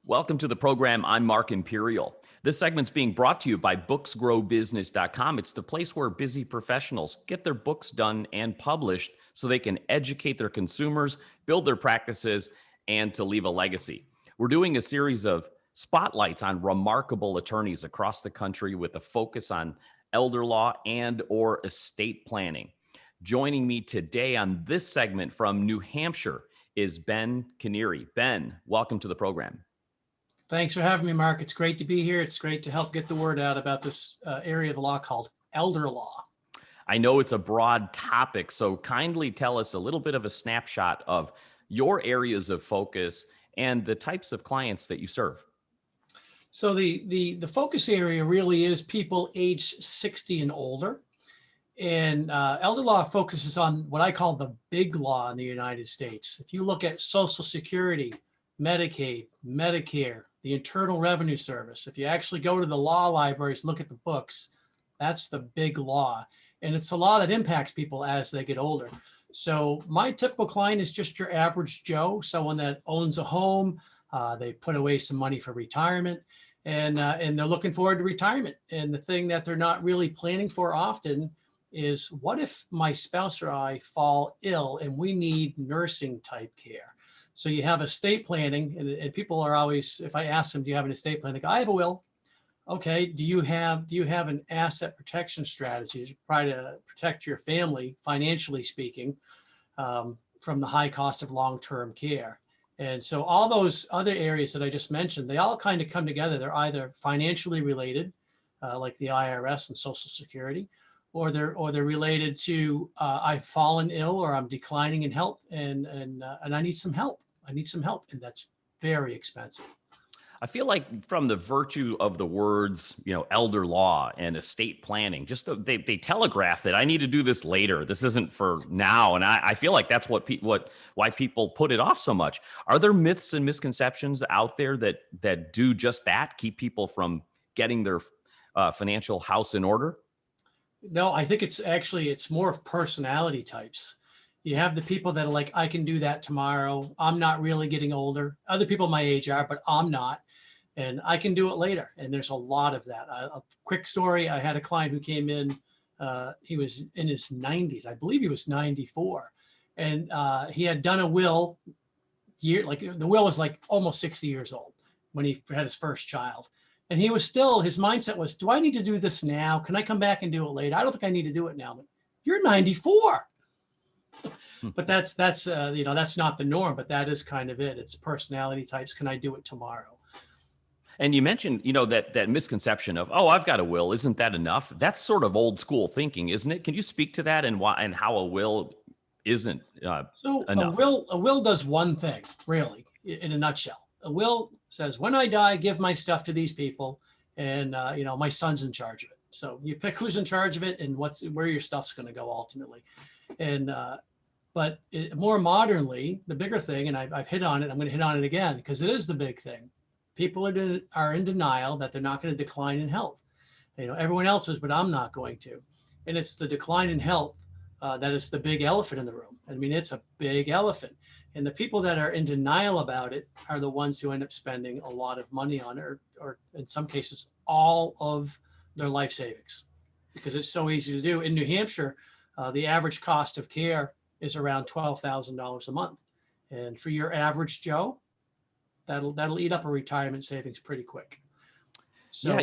Welcome to the program. I'm Mark Imperial. This segment's being brought to you by booksgrowbusiness.com. It's the place where busy professionals get their books done and published so they can educate their consumers, build their practices, and to leave a legacy. We're doing a series of spotlights on remarkable attorneys across the country with a focus on elder law and or estate planning. Joining me today on this segment from New Hampshire is Ben Kiniry. Ben, welcome to the program. Thanks for having me, Mark. It's great to be here. It's great to help get the word out about this area of the law called elder law. I know it's a broad topic, so kindly tell us a little bit of a snapshot of your areas of focus and the types of clients that you serve. So the focus area really is people age 60 and older. And elder law focuses on what I call the big law in the United States. If you look at Social Security, Medicaid, Medicare, the Internal Revenue Service, if you actually go to the law libraries, look at the books, that's the big law. And it's a law that impacts people as they get older. So my typical client is just your average Joe, someone that owns a home, they put away some money for retirement, and they're looking forward to retirement. And the thing that they're not really planning for often is, what if my spouse or I fall ill and we need nursing type care? So you have estate planning, and people are always, if I ask them, do you have an estate plan? They go, I have a will. Okay, do you have an asset protection strategy to try to protect your family, financially speaking, from the high cost of long-term care? And so all those other areas that I just mentioned, they all kind of come together. They're either financially related, like the IRS and Social Security, or they're related to I've fallen ill or I'm declining in health and I need some help. And that's very expensive. I feel like from the virtue of the words, elder law and estate planning, just they telegraph that I need to do this later. This isn't for now, and I feel like that's why people put it off so much. Are there myths and misconceptions out there that do just that, keep people from getting their financial house in order? No, I think it's more of personality types. You have the people that are like, I can do that tomorrow. I'm not really getting older. Other people my age are, but I'm not. And I can do it later. And there's a lot of that. A quick story. I had a client who came in, he was in his 90s. I believe he was 94. And he had done a will the will was like almost 60 years old when he had his first child. And he was still, his mindset was, do I need to do this now? Can I come back and do it later? I don't think I need to do it now. But you're 94. But that's that's not the norm, but that is kind of it. It's personality types. Can I do it tomorrow? And you mentioned, that misconception of, oh, I've got a will. Isn't that enough? That's sort of old school thinking, isn't it? Can you speak to that and why and how a will isn't enough? A will does one thing, really, in a nutshell. A will says, when I die, give my stuff to these people, and my son's in charge of it. So you pick who's in charge of it and where your stuff's going to go ultimately. And but more modernly, the bigger thing, and I've hit on it, I'm going to hit on it again because it is the big thing. People are in denial that they're not going to decline in health. Everyone else is, but I'm not going to. And it's the decline in health that is the big elephant in the room. I mean, it's a big elephant. And the people that are in denial about it are the ones who end up spending a lot of money on it, or in some cases, all of their life savings, because it's so easy to do. In New Hampshire, the average cost of care is around $12,000 a month. And for your average Joe, that'll eat up a retirement savings pretty quick. So,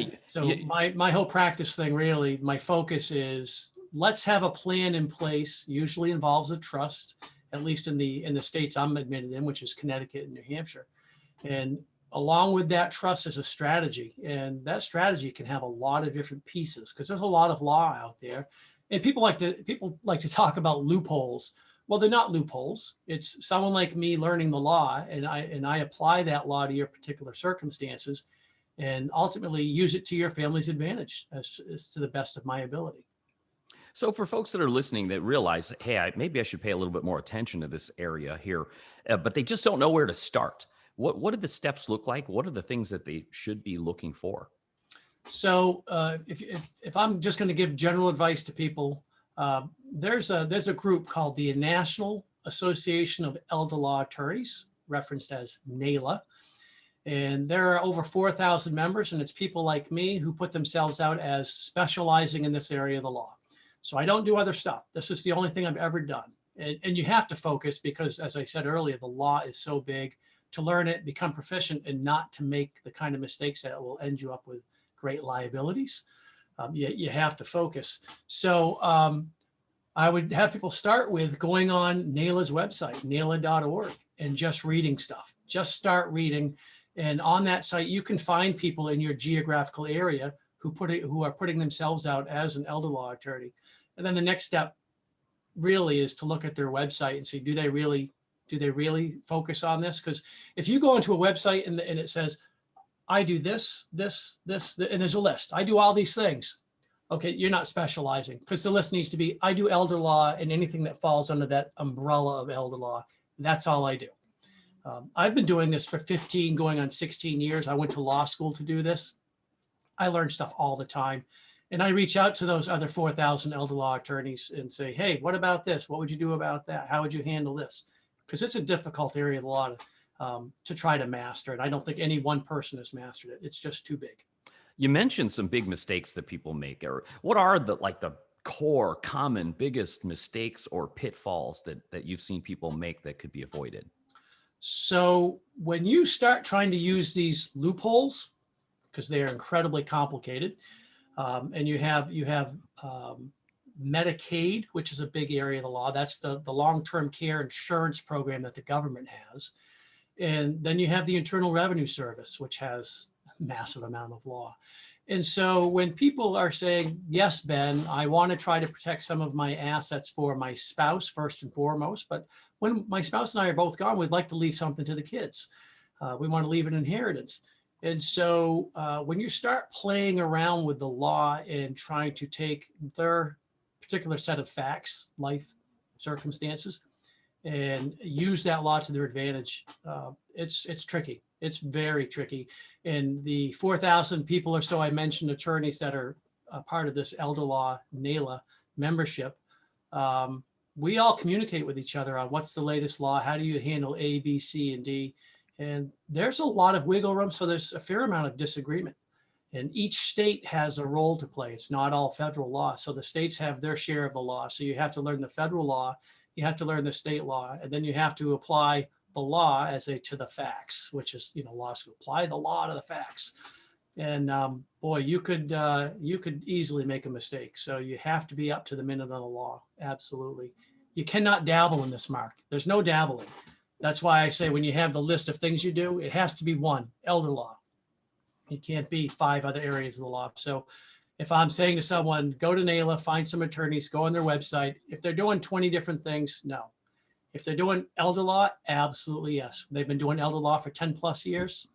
my whole practice thing, really, my focus is, let's have a plan in place. Usually involves a trust, at least in the states I'm admitted in, which is Connecticut and New Hampshire. And along with that trust is a strategy. And that strategy can have a lot of different pieces because there's a lot of law out there. And people like to talk about loopholes. Well, they're not loopholes. It's someone like me learning the law, and I apply that law to your particular circumstances and ultimately use it to your family's advantage as to the best of my ability. So for folks that are listening that realize, hey, maybe I should pay a little bit more attention to this area here, but they just don't know where to start. What do the steps look like? What are the things that they should be looking for? So if I'm just going to give general advice to people, there's a group called the National Association of Elder Law Attorneys, referenced as NALA. And there are over 4,000 members, and it's people like me who put themselves out as specializing in this area of the law. So I don't do other stuff. This is the only thing I've ever done. And you have to focus because, as I said earlier, the law is so big to learn it, become proficient, and not to make the kind of mistakes that will end you up with great liabilities. You have to focus. So I would have people start with going on NAILA's website, naila.org, and just reading stuff. Just start reading. And on that site, you can find people in your geographical area who are putting themselves out as an elder law attorney. And then the next step really is to look at their website and see, do they really focus on this? Because if you go into a website and it says, I do this, and there's a list. I do all these things. Okay, you're not specializing, because the list needs to be, I do elder law and anything that falls under that umbrella of elder law. That's all I do. I've been doing this for 15, going on 16 years. I went to law school to do this. I learn stuff all the time. And I reach out to those other 4,000 elder law attorneys and say, hey, what about this? What would you do about that? How would you handle this? Because it's a difficult area of the law to try to master. And I don't think any one person has mastered it. It's just too big. You mentioned some big mistakes that people make. Or what are the core, common, biggest mistakes or pitfalls that you've seen people make that could be avoided? So when you start trying to use these loopholes, because they are incredibly complicated, and you have Medicaid, which is a big area of the law. That's the long-term care insurance program that the government has. And then you have the Internal Revenue Service, which has a massive amount of law. And so when people are saying, yes, Ben, I want to try to protect some of my assets for my spouse first and foremost, but when my spouse and I are both gone, we'd like to leave something to the kids. We want to leave an inheritance. And so when you start playing around with the law and trying to take their particular set of facts, life circumstances, and use that law to their advantage, it's tricky. It's very tricky. And the 4,000 people or so I mentioned, attorneys that are a part of this elder law NAILA membership, we all communicate with each other on what's the latest law, how do you handle A, B, C, and D. And there's a lot of wiggle room, so there's a fair amount of disagreement. And each state has a role to play. It's not all federal law. So the states have their share of the law. So you have to learn the federal law, you have to learn the state law, and then you have to apply the law to the facts, which is, law school. Apply the law to the facts. And boy, you could easily make a mistake. So you have to be up to the minute on the law. Absolutely. You cannot dabble in this, Mark. There's no dabbling. That's why I say when you have the list of things you do, it has to be one, elder law. It can't be 5 other areas of the law. So if I'm saying to someone, go to NAILA, find some attorneys, go on their website. If they're doing 20 different things, no. If they're doing elder law, absolutely yes. They've been doing elder law for 10 plus years,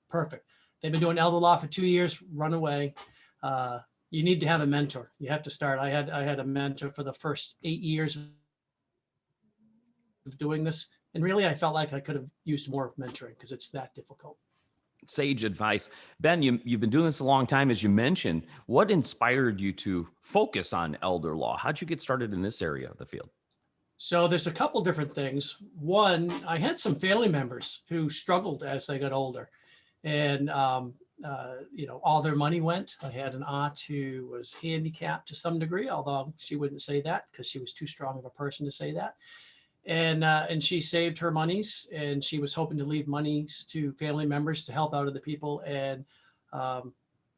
perfect. They've been doing elder law for 2 years, run away. You need to have a mentor. You have to start. I had a mentor for the first 8 years of doing this. And really, I felt like I could have used more mentoring because it's that difficult. Sage advice. Ben, you've been doing this a long time, as you mentioned. What inspired you to focus on elder law? How'd you get started in this area of the field? So there's a couple different things. One, I had some family members who struggled as they got older, and all their money went. I had an aunt who was handicapped to some degree, although she wouldn't say that because she was too strong of a person to say that. And she saved her monies, and she was hoping to leave monies to family members to help out other people. And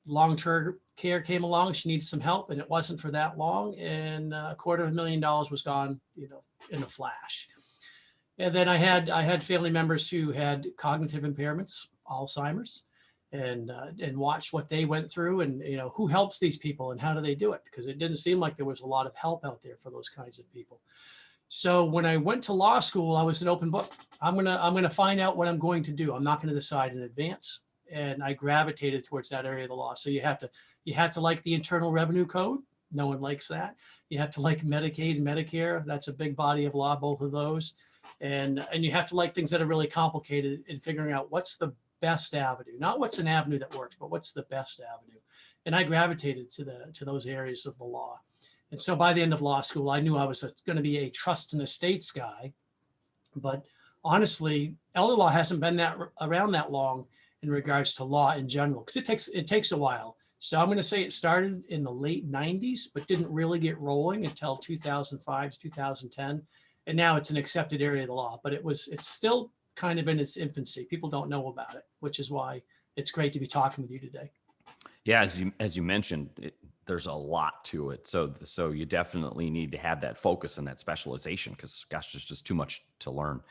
long-term care came along. She needed some help, and it wasn't for that long. And $250,000 was gone, in a flash. And then I had family members who had cognitive impairments, Alzheimer's, and watched what they went through, and who helps these people and how do they do it? Because it didn't seem like there was a lot of help out there for those kinds of people. So when I went to law school, I was an open book. I'm gonna find out what I'm going to do. I'm not going to decide in advance. And I gravitated towards that area of the law. So you have to like the Internal Revenue Code. No one likes that. You have to like Medicaid and Medicare. That's a big body of law, both of those. And you have to like things that are really complicated in figuring out what's the best avenue, not what's an avenue that works, but what's the best avenue. And I gravitated to those areas of the law. And so by the end of law school, I knew I was going to be a trust and estates guy. But honestly, elder law hasn't been around that long. in regards to law in general, because it takes a while. So I'm going to say it started in the late 90s, but didn't really get rolling until 2005 to 2010. And now it's an accepted area of the law, but it's still kind of in its infancy. People don't know about it, which is why it's great to be talking with you today. Yeah, as you mentioned, there's a lot to it. So you definitely need to have that focus and that specialization because, gosh, there's just too much to learn.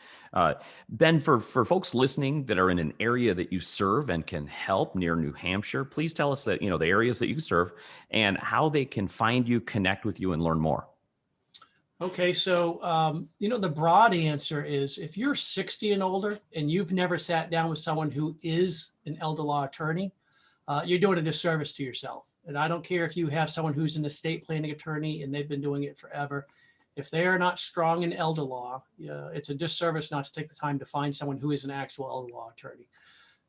Ben, for folks listening that are in an area that you serve and can help near New Hampshire, please tell us that, the areas that you serve and how they can find you, connect with you, and learn more. Okay, so the broad answer is if you're 60 and older and you've never sat down with someone who is an elder law attorney, you're doing a disservice to yourself. And I don't care if you have someone who's an estate planning attorney and they've been doing it forever. If they are not strong in elder law, it's a disservice not to take the time to find someone who is an actual elder law attorney.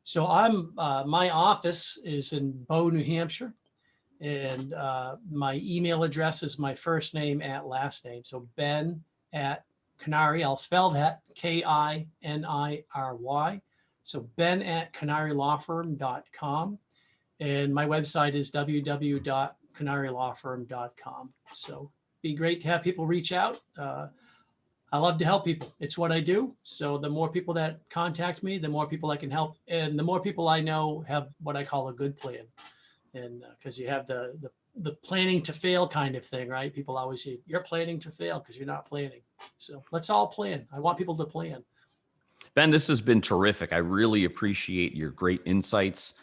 So my office is in Bow, New Hampshire. And my email address is my first name at last name. So Ben at Kiniry, I'll spell that Kiniry. So Ben at KiniryLawFirm.com. And my website is www.kinarylawfirm.com. So be great to have people reach out. I love to help people. It's what I do. So the more people that contact me, the more people I can help. And the more people I know have what I call a good plan. And because you have the planning to fail kind of thing, right? People always say, you're planning to fail because you're not planning. So let's all plan. I want people to plan. Ben, this has been terrific. I really appreciate your great insights.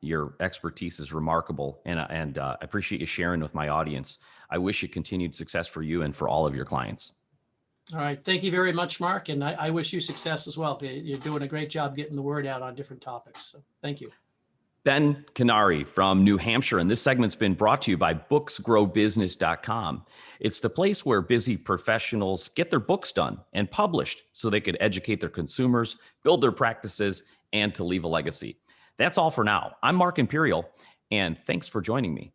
Your expertise is remarkable, and I appreciate you sharing with my audience. I wish you continued success for you and for all of your clients. All right. Thank you very much, Mark. And I wish you success as well. You're doing a great job getting the word out on different topics. So thank you. Ben Kiniry from New Hampshire, and this segment's been brought to you by booksgrowbusiness.com. It's the place where busy professionals get their books done and published so they could educate their consumers, build their practices, and to leave a legacy. That's all for now. I'm Mark Imperial, and thanks for joining me.